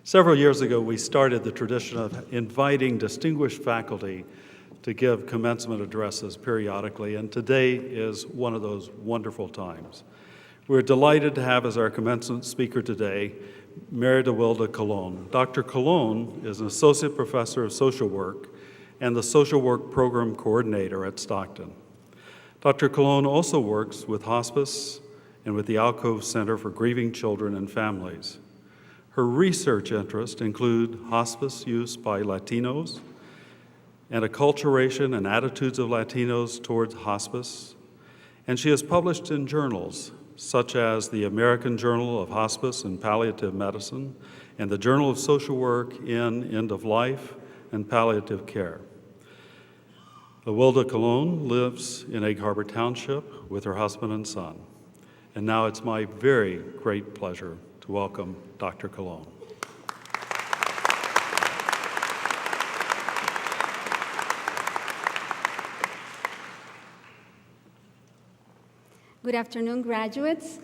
Several years ago, we started the tradition of inviting distinguished faculty to give commencement addresses periodically, and today is one of those wonderful times. We're delighted to have as our commencement speaker today, Merydawilda Colon. Dr. Colon is an associate professor of social work and the social work program coordinator at Stockton. Dr. Colon also works with hospice and with the Alcove Center for Grieving Children and Families. Her research interests include hospice use by Latinos and acculturation and attitudes of Latinos towards hospice. And she has published in journals such as the American Journal of Hospice and Palliative Medicine and the Journal of Social Work in End of Life and Palliative Care. Wilda Colon lives in Egg Harbor Township with her husband and son. And now it's my very great pleasure to welcome Dr. Colon. Good afternoon, graduates,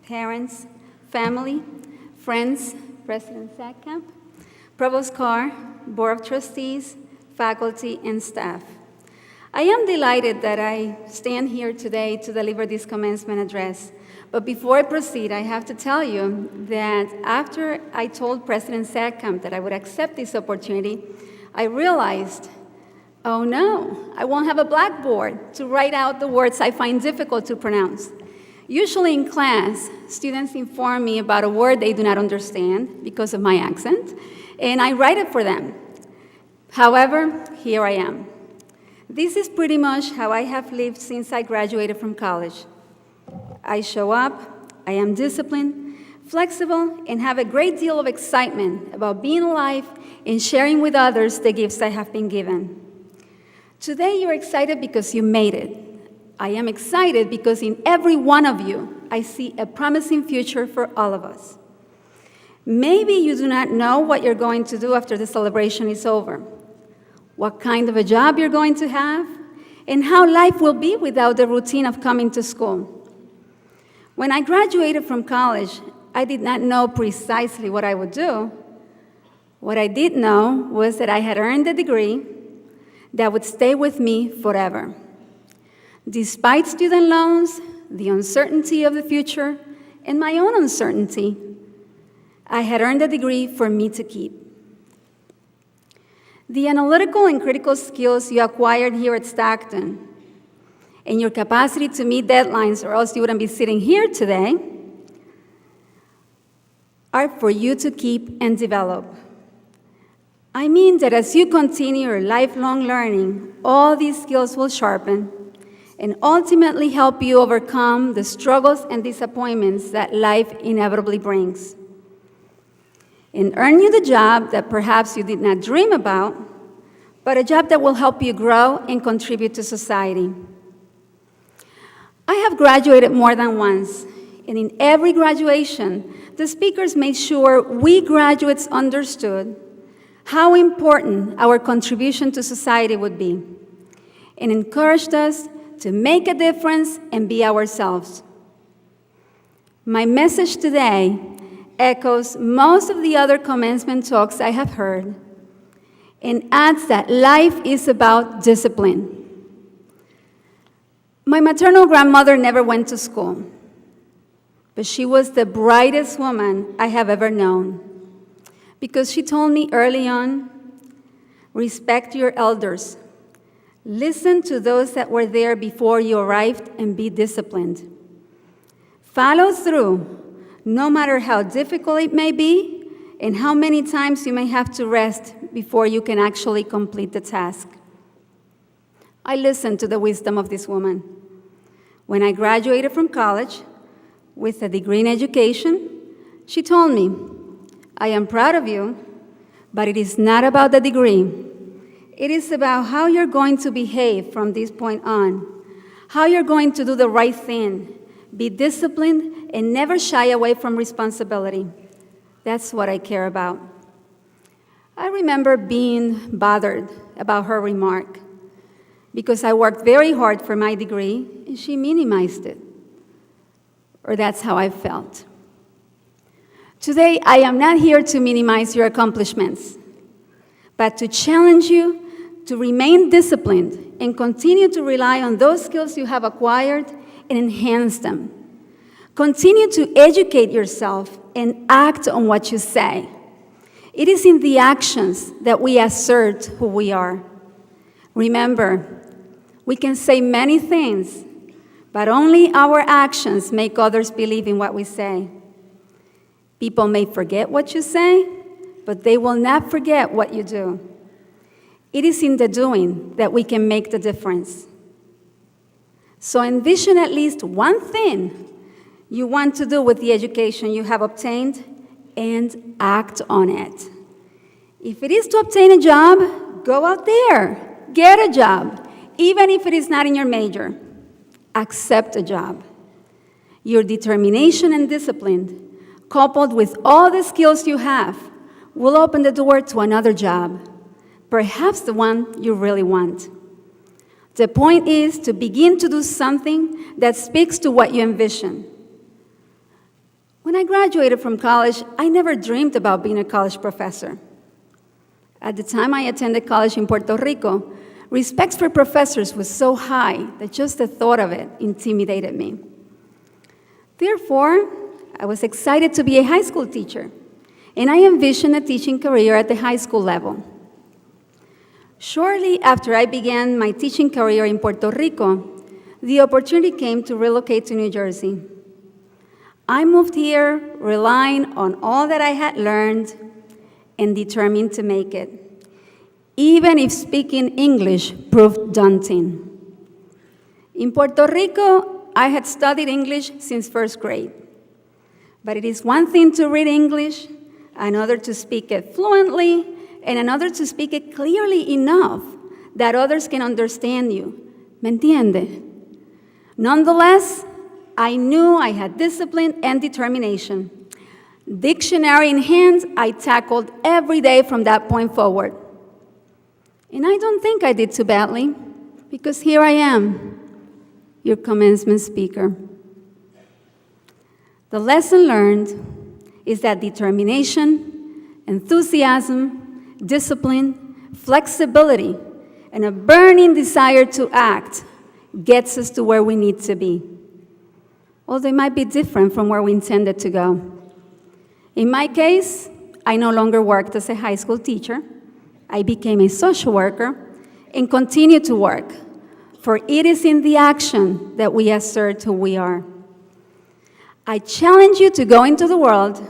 parents, family, friends, President Sackkamp, Provost Carr, Board of Trustees, faculty, and staff. I am delighted that I stand here today to deliver this commencement address. But before I proceed, I have to tell you that after I told President Sackkamp that I would accept this opportunity, I realized, oh no, I won't have a blackboard to write out the words I find difficult to pronounce. Usually in class, students inform me about a word they do not understand because of my accent, and I write it for them. However, here I am. This is pretty much how I have lived since I graduated from college. I show up, I am disciplined, flexible, and have a great deal of excitement about being alive and sharing with others the gifts I have been given. Today you're excited because you made it. I am excited because in every one of you, I see a promising future for all of us. Maybe you do not know what you're going to do after the celebration is over, what kind of a job you're going to have, and how life will be without the routine of coming to school. When I graduated from college, I did not know precisely what I would do. What I did know was that I had earned a degree that would stay with me forever. Despite student loans, the uncertainty of the future, and my own uncertainty, I had earned a degree for me to keep. The analytical and critical skills you acquired here at Stockton and your capacity to meet deadlines, or else you wouldn't be sitting here today, are for you to keep and develop. I mean that as you continue your lifelong learning, all these skills will sharpen and ultimately help you overcome the struggles and disappointments that life inevitably brings, and earn you the job that perhaps you did not dream about, but a job that will help you grow and contribute to society. I have graduated more than once, and in every graduation, the speakers made sure we graduates understood how important our contribution to society would be, and encouraged us to make a difference and be ourselves. My message today echoes most of the other commencement talks I have heard, and adds that life is about discipline. My maternal grandmother never went to school, but she was the brightest woman I have ever known, because she told me early on, respect your elders, listen to those that were there before you arrived, and be disciplined. Follow through, no matter how difficult it may be, and how many times you may have to rest before you can actually complete the task. I listened to the wisdom of this woman. When I graduated from college with a degree in education, she told me, I am proud of you, but it is not about the degree. It is about how you're going to behave from this point on, how you're going to do the right thing, be disciplined, and never shy away from responsibility. That's what I care about. I remember being bothered about her remark because I worked very hard for my degree and she minimized it. Or that's how I felt. Today, I am not here to minimize your accomplishments, but to challenge you to remain disciplined and continue to rely on those skills you have acquired and enhance them. Continue to educate yourself and act on what you say. It is in the actions that we assert who we are. Remember, we can say many things, but only our actions make others believe in what we say. People may forget what you say, but they will not forget what you do. It is in the doing that we can make the difference. So envision at least one thing you want to do with the education you have obtained and act on it. If it is to obtain a job, go out there, get a job, even if it is not in your major. Accept a job. Your determination and discipline, coupled with all the skills you have, will open the door to another job, perhaps the one you really want. The point is to begin to do something that speaks to what you envision. When I graduated from college, I never dreamed about being a college professor. At the time I attended college in Puerto Rico, respect for professors was so high that just the thought of it intimidated me. Therefore, I was excited to be a high school teacher, and I envisioned a teaching career at the high school level. Shortly after I began my teaching career in Puerto Rico, the opportunity came to relocate to New Jersey. I moved here relying on all that I had learned and determined to make it, even if speaking English proved daunting. In Puerto Rico, I had studied English since first grade. But it is one thing to read English, another to speak it fluently, and another to speak it clearly enough that others can understand you. ¿Me entiende? Nonetheless, I knew I had discipline and determination. Dictionary in hand, I tackled every day from that point forward. And I don't think I did too badly, because here I am, your commencement speaker. The lesson learned is that determination, enthusiasm, discipline, flexibility, and a burning desire to act gets us to where we need to be. Although it might be different from where we intended to go. In my case, I no longer worked as a high school teacher. I became a social worker and continue to work, for it is in the action that we assert who we are. I challenge you to go into the world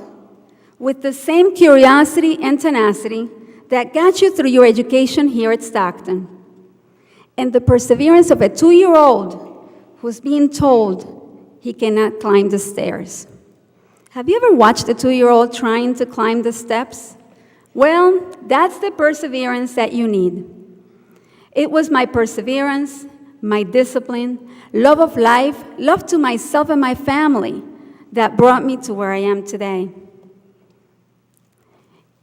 with the same curiosity and tenacity that got you through your education here at Stockton, and the perseverance of a 2-year-old who's being told he cannot climb the stairs. Have you ever watched a 2-year-old trying to climb the steps? Well, that's the perseverance that you need. It was my perseverance, my discipline, love of life, love to myself and my family that brought me to where I am today.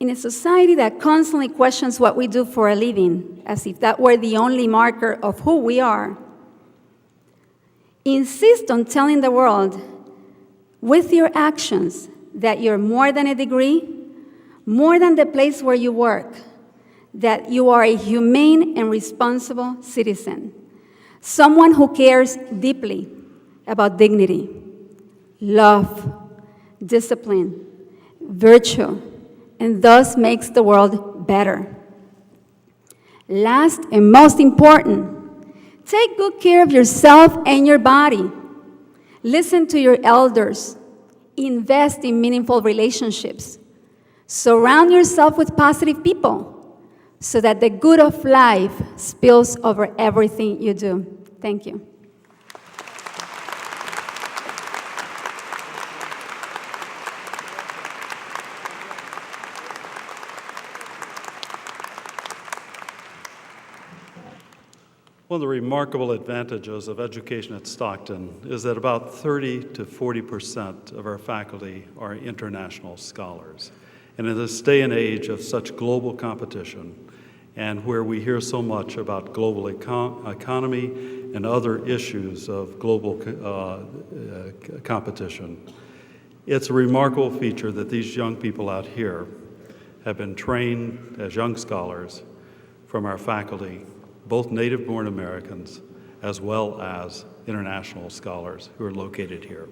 In a society that constantly questions what we do for a living, as if that were the only marker of who we are, insist on telling the world with your actions that you're more than a degree, more than the place where you work, that you are a humane and responsible citizen, someone who cares deeply about dignity, love, discipline, virtue, and thus makes the world better. Last and most important, take good care of yourself and your body. Listen to your elders. Invest in meaningful relationships. Surround yourself with positive people so that the good of life spills over everything you do. Thank you. One of the remarkable advantages of education at Stockton is that about 30 to 40% of our faculty are international scholars. And in this day and age of such global competition, and where we hear so much about global economy and other issues of global competition, It's a remarkable feature that these young people out here have been trained as young scholars from our faculty, both native-born Americans as well as international scholars who are located here.